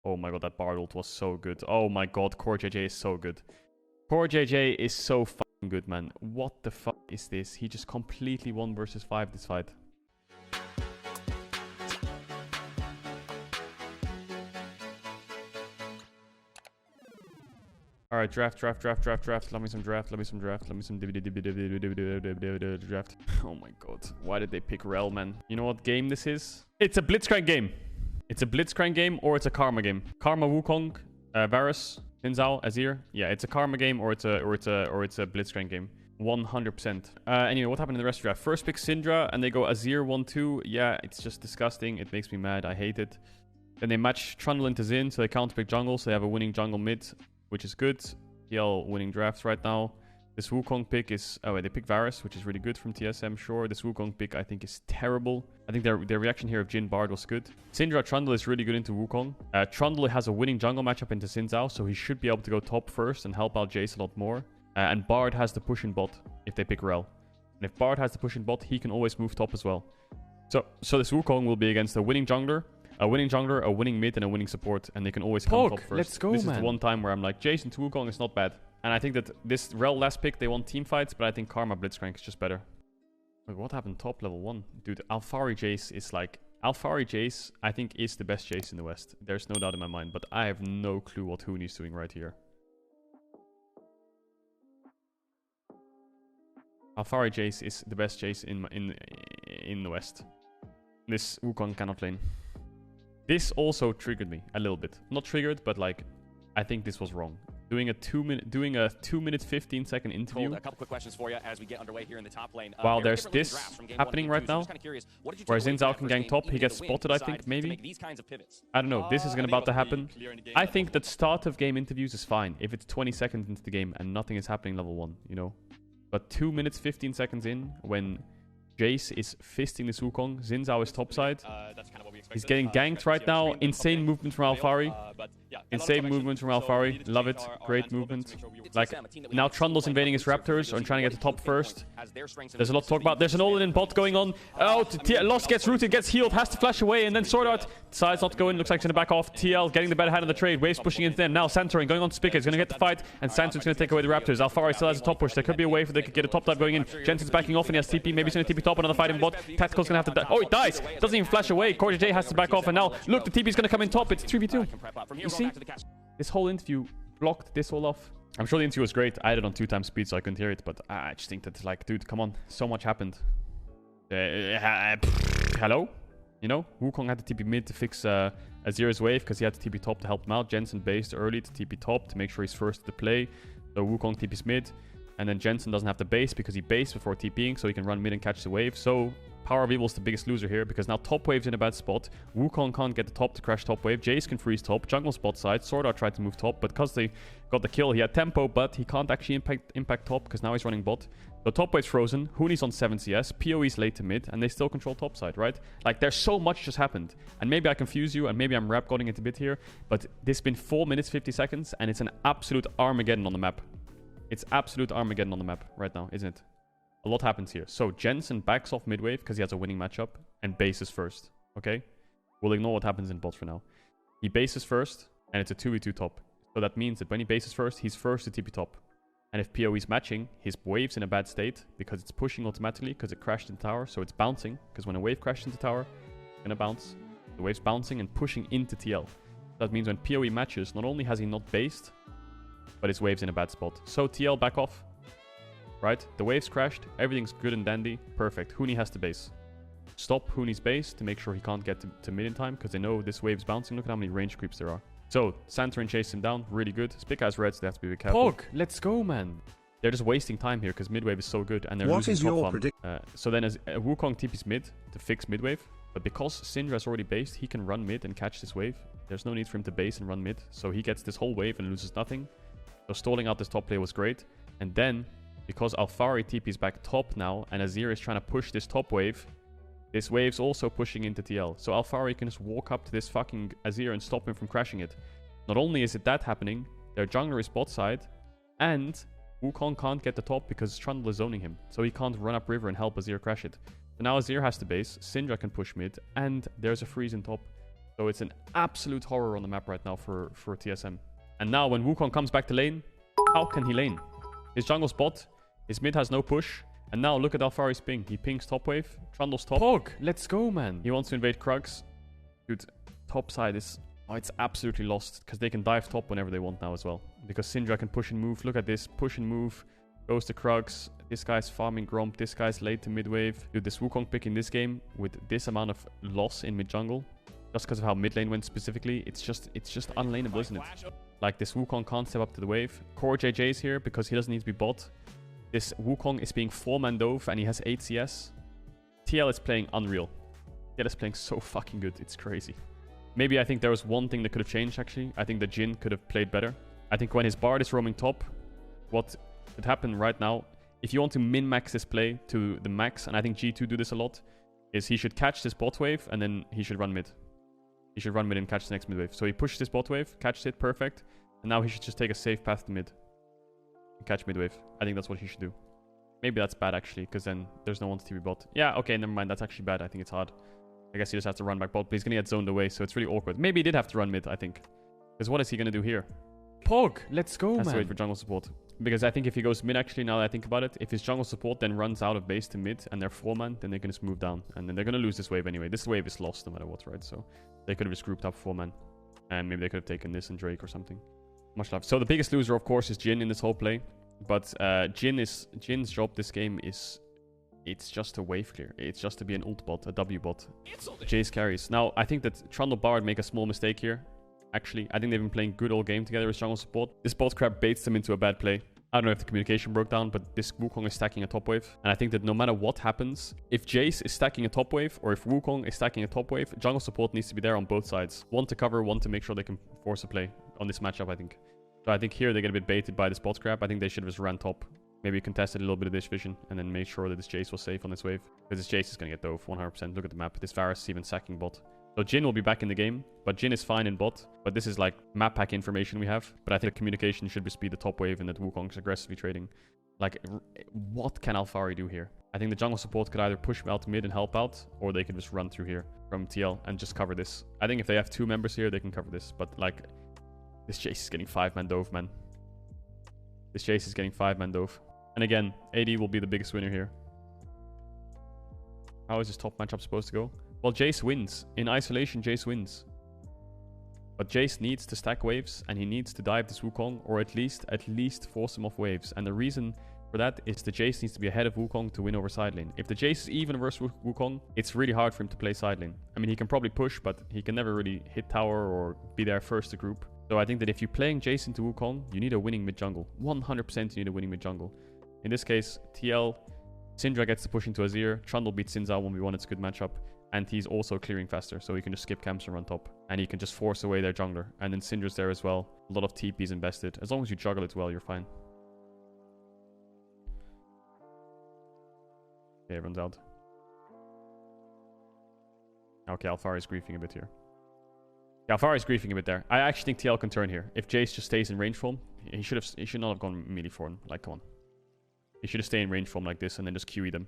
Oh my god, that Bard ult was so good. Oh my god, Core JJ is so good. Core JJ is so fucking good, man. What the fuck is this? He just completely 1 versus 5 this fight. Alright, draft. Let me some draft. Let me some draft. Oh my god. Why did they pick Rel, man? You know what game this is? It's a Blitzcrank game. It's a Blitzcrank game or it's a Karma game. Karma Wukong, Varus, Xin Zhao, Azir. Yeah, it's a Karma game or it's a Blitzcrank game. 100%. Anyway, what happened in the rest of the draft? First pick Syndra and they go Azir 1-2. Yeah, it's just disgusting. It makes me mad. I hate it. Then they match Trundle into Xin, so they counter pick jungle, so they have a winning jungle mid, which is good. TL winning drafts right now. This Wukong pick is... Oh, wait, they pick Varus, which is really good from TSM, sure. This Wukong pick, I think, is terrible. I think their reaction here of Jhin Bard was good. Syndra Trundle is really good into Wukong. Trundle has a winning jungle matchup into Xin Zhao, so he should be able to go top first and help out Jace a lot more. And Bard has the push in bot if they pick Rel. And if Bard has the push in bot, he can always move top as well. So this Wukong will be against a winning jungler, a winning mid, and a winning support, and they can always come top first. Let's go, this man. is the one time where I'm like, Jason to Wukong is not bad. And I think that this Rel last pick, they won team fights, but I think Karma Blitzcrank is just better. Wait, what happened top level 1? Dude, Alphari Jace is like... Alphari Jace, I think, is the best Jace in the West. There's no doubt in my mind, but I have no clue what Hooney's doing right here. Alphari Jace is the best Jace in the West. This Wukong cannot lane. This also triggered me a little bit. Not triggered, but like, I think this was wrong. Doing a 2 minute 15 second interview. A couple quick questions for you as we get underway here in the top lane. While there's this happening right now, where Xin Zhao can gang top, he gets spotted, I think, maybe. I don't know, this is about to happen. I think that start of game interviews is fine if it's 20 seconds into the game and nothing is happening level 1, you know. But 2 minutes 15 seconds in, when Jace is fisting this Wukong, Xin Zhao is topside. He's getting ganked right now. Insane movement from Alphari. Insane movement from Alphari. Love it. Great movement. Like, now Trundle's invading his Raptors and trying to get the top first. There's a lot to talk about. There's an all-in bot going on. Oh, Lost gets rooted, gets healed, has to flash away, and then Sword Art decides not to go in. Looks like he's going to back off. TL getting the better hand of the trade. Waves pushing into them. Now Santorin going on to Spigot. He's going to get the fight, and Santorin's going to take away the Raptors. Alphari still has a top push. There could be a way for they could get a top dive going in. Jensen's backing off, and he has TP. Maybe he's going to TP top. Another fight in bot. Tactical's going to have to die. Oh, he dies. Doesn't even flash away. Core J has to back off, and now, look, the TP's going to come in top. It's 3v2. You see? This whole interview blocked this all off. I'm sure the interview was great. I had it on 2x speed, so I couldn't hear it. But I just think that, like, dude, come on. So much happened. Hello? You know? Wukong had to TP mid to fix Azir's wave because he had to TP top to help him out. Jensen based early to TP top to make sure he's first to the play. So Wukong TP's mid. And then Jensen doesn't have to base because he based before TPing, so he can run mid and catch the wave. So Power of Evil's the biggest loser here because now top wave's in a bad spot. Wukong can't get the top to crash top wave. Jace can freeze top. Jungle spot side. Sword Art tried to move top, but because they got the kill, he had tempo, but he can't actually impact top because now he's running bot. So top wave's frozen. Hooney's on 7 CS. PoE's late to mid, and they still control top side, right? Like, there's so much just happened. And maybe I confuse you, and maybe I'm rap godding it a bit here, but this has been 4 minutes, 50 seconds, and it's an absolute Armageddon on the map. It's absolute Armageddon on the map right now, isn't it? A lot happens here. So Jensen backs off mid-wave because he has a winning matchup and bases first. Okay? We'll ignore what happens in bot for now. He bases first and it's a 2v2 top. So that means that when he bases first, he's first to TP top. And if PoE is matching, his wave's in a bad state because it's pushing automatically because it crashed in tower. So it's bouncing because when a wave crashes into tower, it's going to bounce. The wave's bouncing and pushing into TL. That means when PoE matches, not only has he not based, but his wave's in a bad spot. So TL back off. Right? The wave's crashed. Everything's good and dandy. Perfect. Hooney has to base. Stop Hooney's base to make sure he can't get to mid in time because they know this wave's bouncing. Look at how many range creeps there are. So, Santorin chased him down. Really good. Spick has red, so they have to be careful. Pog, let's go, man. They're just wasting time here because mid wave is so good and they're losing top farm. So then as Wukong TP's mid to fix mid wave. But because Syndra's already based, he can run mid and catch this wave. There's no need for him to base and run mid. So he gets this whole wave and loses nothing. So stalling out this top play was great. And then, because Alphari TP's back top now, and Azir is trying to push this top wave, this wave's also pushing into TL. So Alphari can just walk up to this fucking Azir and stop him from crashing it. Not only is it that happening, their jungler is bot side, and Wukong can't get the top because Trundle is zoning him. So he can't run up river and help Azir crash it. So now Azir has to base, Syndra can push mid, and there's a freeze in top. So it's an absolute horror on the map right now for TSM. And now when Wukong comes back to lane, how can he lane? His jungle's bot, his mid has no push, and now look at Alphari's ping. He pings top wave, Trundle's top. Pog, let's go, man. He wants to invade Krugs. Dude, top side is... Oh, it's absolutely lost, because they can dive top whenever they want now as well. Because Syndra can push and move. Look at this, push and move. Goes to Krugs. This guy's farming Gromp. This guy's late to mid wave. Dude, this Wukong pick in this game with this amount of loss in mid jungle, just because of how mid lane went specifically, it's just unlaneable, isn't it? Like, this Wukong can't step up to the wave. Core JJ's here because he doesn't need to be bot. This Wukong is being 4-man dove and he has 8 CS. TL is playing unreal. TL is playing so fucking good. It's crazy. Maybe I think there was one thing that could have changed, actually. I think the Jhin could have played better. I think when his Bard is roaming top, what could happen right now, if you want to min-max this play to the max, and I think G2 do this a lot, is he should catch this bot wave and then he should run mid. He should run mid and catch the next mid wave. So he pushes this bot wave, catches it, perfect. And now he should just take a safe path to mid. And catch mid wave. I think that's what he should do. Maybe that's bad, actually, because then there's no one to TP bot. Yeah, okay, never mind. That's actually bad. I think it's hard. I guess he just has to run back bot, but he's going to get zoned away, so it's really awkward. Maybe he did have to run mid, I think. Because what is he going to do here? Pog, let's go, man. Has to wait for jungle support. Because I think if he goes mid, actually, now that I think about it, if his jungle support then runs out of base to mid and they're 4-man, then they can just move down. And then they're going to lose this wave anyway. This wave is lost no matter what, right? So they could have just grouped up 4-man. And maybe they could have taken this and Drake or something. Much love. So the biggest loser, of course, is Jhin in this whole play. But Jin's job this game is... It's just a wave clear. It's just to be an ult bot, a W bot. Jace carries. Now, I think that Trundle Bard make a small mistake here. Actually, I think they've been playing good all game together as jungle support. This bot crap baits them into a bad play. I don't know if the communication broke down, but this Wukong is stacking a top wave. And I think that no matter what happens, if Jace is stacking a top wave, or if Wukong is stacking a top wave, jungle support needs to be there on both sides. One to cover, one to make sure they can force a play on this matchup, I think. So I think here they get a bit baited by this bot crap. I think they should have just ran top. Maybe contested a little bit of this vision and then made sure that this Jace was safe on this wave. Because this Jace is going to get dove 100%. Look at the map. This Varus is even sacking bot. So Jhin will be back in the game, but Jhin is fine in bot. But this is like map pack information we have. But I think the communication should just be the top wave and that Wukong's aggressively trading. Like, what can Alphari do here? I think the jungle support could either push out mid and help out, or they could just run through here from TL and just cover this. I think if they have 2 members here, they can cover this. But like, this Jace is getting 5-man dove, man. This Jace is getting 5-man dove. And again, AD will be the biggest winner here. How is this top matchup supposed to go? Well, Jace wins. In isolation, Jace wins. But Jace needs to stack waves, and he needs to dive this Wukong, or at least force him off waves. And the reason for that is the Jace needs to be ahead of Wukong to win over side lane. If the Jace is even versus Wukong, it's really hard for him to play side lane. I mean, he can probably push, but he can never really hit tower or be there first to group. So I think that if you're playing Jace into Wukong, you need a winning mid jungle. 100% you need a winning mid jungle. In this case, TL, Syndra gets to push into Azir. Trundle beats Sinzao 1v1. It's a good matchup. And he's also clearing faster, so he can just skip camps and run top. And he can just force away their jungler. And then Syndra's there as well. A lot of TPs invested. As long as you juggle it well, you're fine. Okay, everyone's out. Okay, Alphari is griefing a bit here. Yeah, Alphari is griefing a bit there. I actually think TL can turn here. If Jace just stays in range form, he should not have gone melee form. Like, come on. He should have stayed in range form like this and then just QE them.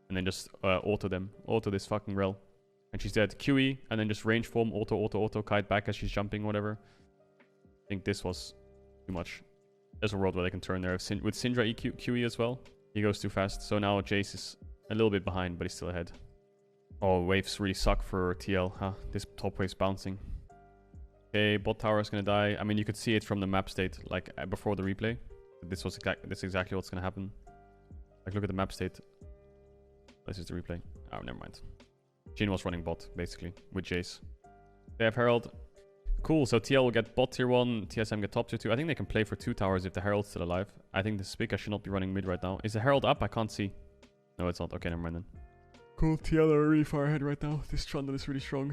And then just auto them. Auto this fucking rel. And she's dead. QE and then just range form. Auto. Kite back as she's jumping, whatever. I think this was too much. There's a world where they can turn there. With Syndra QE as well. He goes too fast. So now Jace is a little bit behind, but he's still ahead. Oh, waves really suck for TL, huh? This top wave's bouncing. Okay, bot tower is going to die. I mean, you could see it from the map state, like before the replay. This is exactly what's going to happen. Like, look at the map state. This is the replay. Oh, never mind. Jhin was running bot, basically, with Jace. They have Herald. Cool, so TL will get bot tier 1, TSM get top tier 2. I think they can play for 2 towers if the Herald's still alive. I think the Spica should not be running mid right now. Is the Herald up? I can't see. No, it's not. Okay, never mind then. Cool, TL are really far ahead right now. This Trundle is really strong.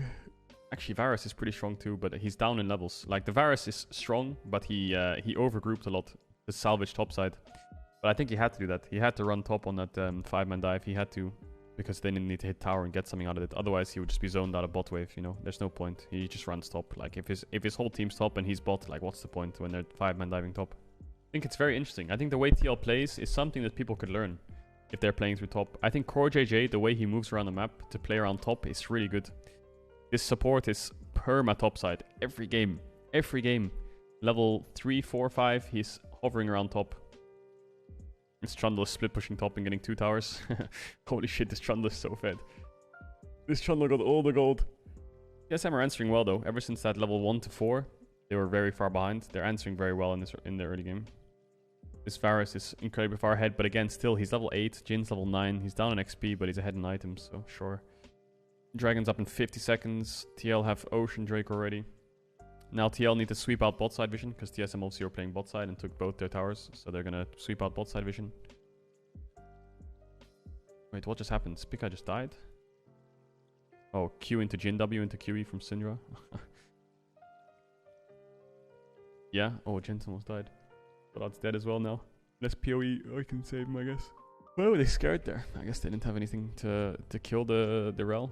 Actually, Varus is pretty strong too, but he's down in levels. Like, the Varus is strong, but he overgrouped a lot to salvage top side. But I think he had to do that. He had to run top on that 5-man dive. He had to, because they didn't need to hit tower and get something out of it. Otherwise, he would just be zoned out of bot wave, you know? There's no point. He just runs top. Like, if his whole team's top and he's bot, like, what's the point when they're 5-man diving top? I think it's very interesting. I think the way TL plays is something that people could learn if they're playing through top. I think Core JJ, the way he moves around the map to play around top is really good. This support is perma topside. Every game. Every game. Level 3, 4, 5, he's hovering around top. This Trundle is split pushing top and getting 2 towers. Holy shit, this Trundle is so fed. This Trundle got all the gold. TSM are answering well though. Ever since that level 1 to 4, they were very far behind. They're answering very well in the early game. This Varus is incredibly far ahead, but again, still, he's level 8. Jin's level 9. He's down in XP, but he's ahead in items, so sure. Dragon's up in 50 seconds. TL have Ocean Drake already. Now TL need to sweep out bot side vision, because TSM obviously were playing bot side and took both their towers, so they're gonna sweep out bot side vision. Wait, what just happened? Spica just died? Oh, Q into Jin, W into QE from Syndra. Yeah, oh, Jin's almost died. But that's dead as well now. Less PoE, I can save him, I guess. Why were they scared there? I guess they didn't have anything to kill the Rel.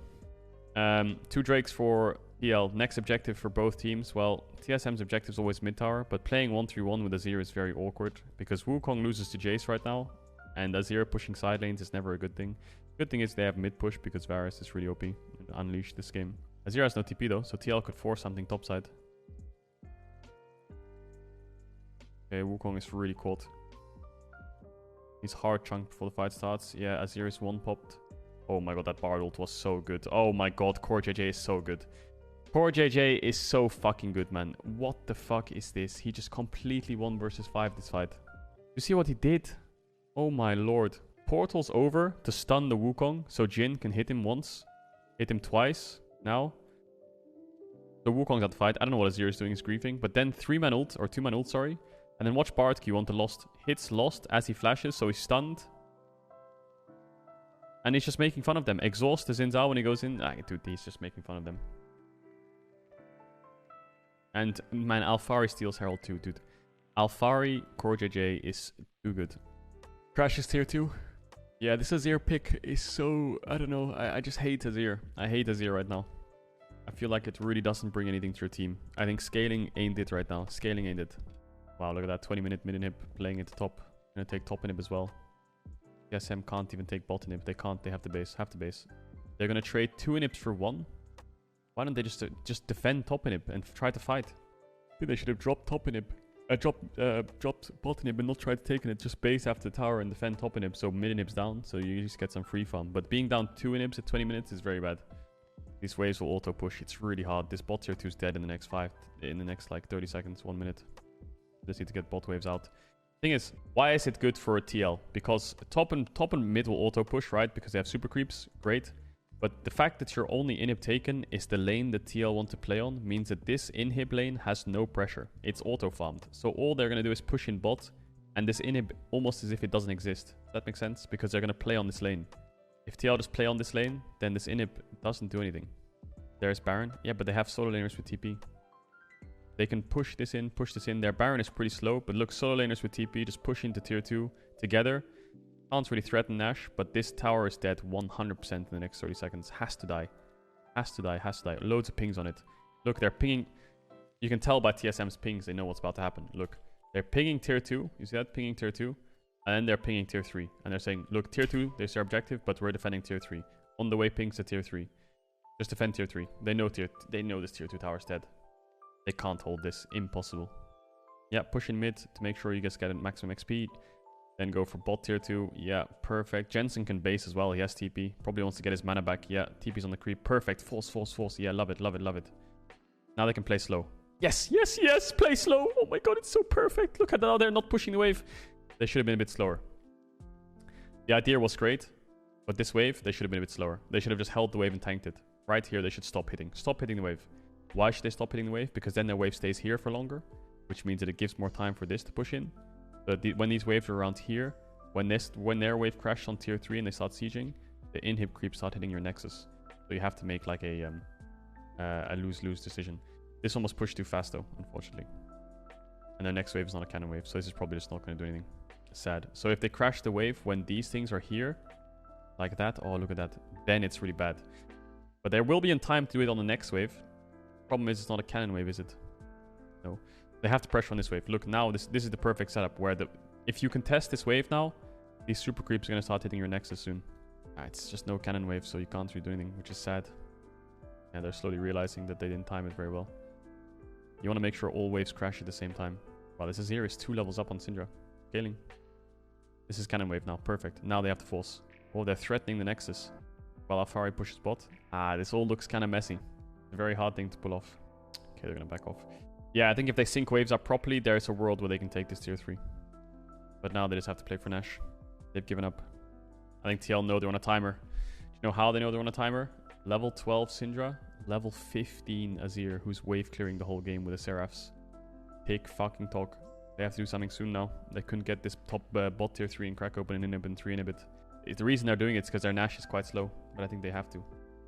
2 Drakes for TL. Next objective for both teams. Well, TSM's objective is always mid tower, but playing 1-3-1 with Azir is very awkward because Wukong loses to Jace right now, and Azir pushing side lanes is never a good thing. Good thing is they have mid push because Varus is really OP and unleashed this game. Azir has no TP though, so TL could force something topside. Okay, Wukong is really caught. He's hard chunked before the fight starts. Yeah, Azir is 1 popped. Oh my god, that Bard ult was so good. Oh my god, Core JJ is so good. Core JJ is so fucking good, man. What the fuck is this? He just completely 1 versus 5 this fight. You see what he did? Oh my lord. Portal's over to stun the Wukong, so Jin can hit him once. Hit him twice now. The Wukong's at the fight. I don't know what Azir is doing, he's griefing. But then 3-man ult, or 2-man ult, sorry. And then watch Bard Q onto Lost. Hits Lost as he flashes, so he's stunned. And he's just making fun of them. Exhaust is in Zao when he goes in. Ah, dude, he's just making fun of them. And, man, Alphari steals Herald too, dude. Alphari, Core JJ is too good. Crash is tier 2. Yeah, this Azir pick is so... I don't know. I just hate Azir. I hate Azir right now. I feel like it really doesn't bring anything to your team. I think scaling ain't it right now. Scaling ain't it. Wow, look at that. 20-minute mid-inhib playing into top. Gonna take top inhib as well. TSM can't even take bot inhib. They can't. They have the base. Have the base. They're gonna trade 2 inhibs for 1. Why don't they just defend top inhib and try to fight? They should have dropped top inhib. Dropped bot inhib and not tried to take it. Just base after the tower and defend top inhib. So mid inhib's down. So you just get some free farm. But being down 2 inhibs at 20 minutes is very bad. These waves will auto push. It's really hard. This bot tier 2 is dead in the next like 30 seconds, 1 minute. Just need to get bot waves out. Thing is, why is it good for a TL? Because top and mid will auto push, right? Because they have super creeps, great. But the fact that your only inhib taken is the lane that TL want to play on means that this inhib lane has no pressure. It's auto farmed. So all they're gonna do is push in bot, and this inhib almost as if it doesn't exist. Does that make sense? Because they're gonna play on this lane. If TL just play on this lane, then this inhib doesn't do anything. There's Baron. Yeah, but they have solo laners with TP. They can push this in, push this in. Their Baron is pretty slow, but look, solo laners with TP just push into tier 2 together. Can't really threaten Nash, but this tower is dead 100% in the next 30 seconds. Has to die. Has to die, has to die. Loads of pings on it. Look, they're pinging. You can tell by TSM's pings, they know what's about to happen. Look, they're pinging tier 2. You see that? Pinging tier 2. And then they're pinging tier 3. And they're saying, look, tier 2, there's their objective, but we're defending tier 3. On the way, pings to tier 3. Just defend tier 3. They know this tier 2 tower is dead. They can't hold this. Impossible. Yeah, push in mid to make sure you guys get maximum XP. Then go for bot tier 2. Yeah, perfect. Jensen can base as well. He has TP. Probably wants to get his mana back. Yeah, TP's on the creep. Perfect. Force, force, force. Yeah, love it, love it, love it. Now they can play slow. Yes, yes, yes. Play slow. Oh my god, it's so perfect. Look at that. They're not pushing the wave. They should have been a bit slower. The idea was great. But this wave, they should have been a bit slower. They should have just held the wave and tanked it. Right here, they should stop hitting. Stop hitting the wave. Why should they stop hitting the wave? Because then their wave stays here for longer, which means that it gives more time for this to push in. But when these waves are around here, when their wave crashes on tier 3 and they start sieging, the inhib creeps start hitting your nexus. So you have to make like a lose-lose decision. This one was pushed too fast though, unfortunately. And their next wave is not a cannon wave, so this is probably just not going to do anything. Sad. So if they crash the wave when these things are here, like that, oh look at that, then it's really bad. But there will be in time to do it on the next wave. Problem is, it's not a cannon wave, is it? No. They have to pressure on this wave. Look, now this is the perfect setup where if you contest this wave now, these super creeps are going to start hitting your nexus soon. It's just no cannon wave, so you can't really do anything, which is sad. And they're slowly realizing that they didn't time it very well. You want to make sure all waves crash at the same time. Wow, this Azir is 2 levels up on Syndra. Scaling. This is cannon wave now. Perfect. Now they have to force. Oh, they're threatening the Nexus. While Alfari pushes bot. This all looks kind of messy. A very hard thing to pull off. Okay, they're going to back off. Yeah, I think if they sync waves up properly, there's a world where they can take this tier 3. But now they just have to play for Nash. They've given up. I think TL know they're on a timer. Do you know how they know they're on a timer? Level 12 Syndra. Level 15 Azir, who's wave clearing the whole game with the Seraphs. Big fucking talk. They have to do something soon now. They couldn't get this top bot tier 3 and crack open and inhib and 3 inhibit. The reason they're doing it is because their Nash is quite slow. But I think they have to.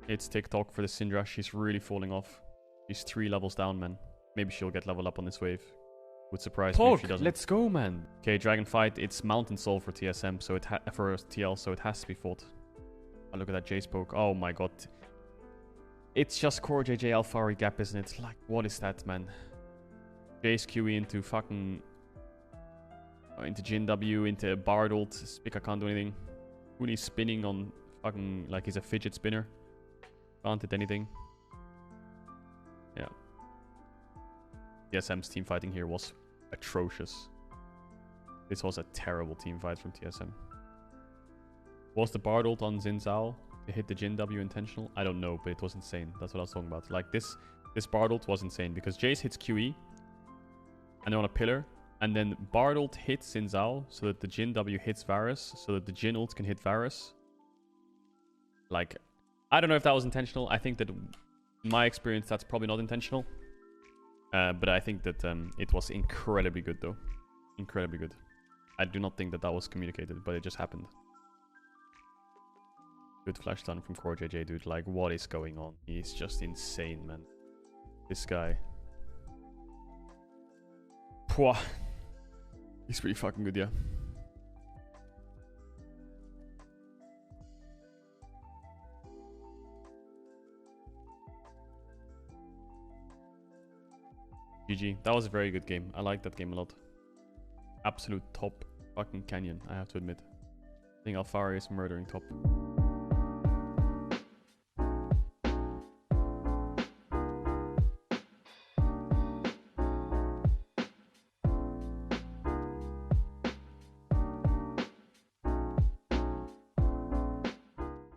It's TikTok for the Syndra. She's really falling off. She's 3 levels down, man. Maybe she'll get level up on this wave. Would surprise me if she doesn't. Let's go, man. Okay, Dragon Fight. It's Mountain Soul for TSM, so for TL, so it has to be fought. Oh, look at that Jace poke. Oh my god. It's just core JJ Alfari gap, isn't it? Like, what is that, man? Jace QE into fucking... into Jin W, into Bard ult. Spica can't do anything. Uni spinning on fucking... like he's a fidget spinner. Can't hit anything. Yeah. TSM's team fighting here was atrocious. This was a terrible team fight from TSM. Was the Bard ult on Xin Zhao to hit the Jin W intentional? I don't know, but it was insane. That's what I was talking about. Like this Bard ult was insane because Jace hits QE and they're on a pillar, and then Bard ult hits Xin Zhao so that the Jin W hits Varus, so that the Jin ult can hit Varus. Like, I don't know if that was intentional. I think that in my experience that's probably not intentional. But I think that it was incredibly good though. Incredibly good. I do not think that that was communicated, but it just happened. Good flash stun from Core JJ, dude. Like, what is going on? He's just insane, man. This guy. Pwah. He's pretty fucking good, yeah. GG. That was a very good game. I like that game a lot. Absolute top fucking canyon, I have to admit. I think Alfari is murdering top.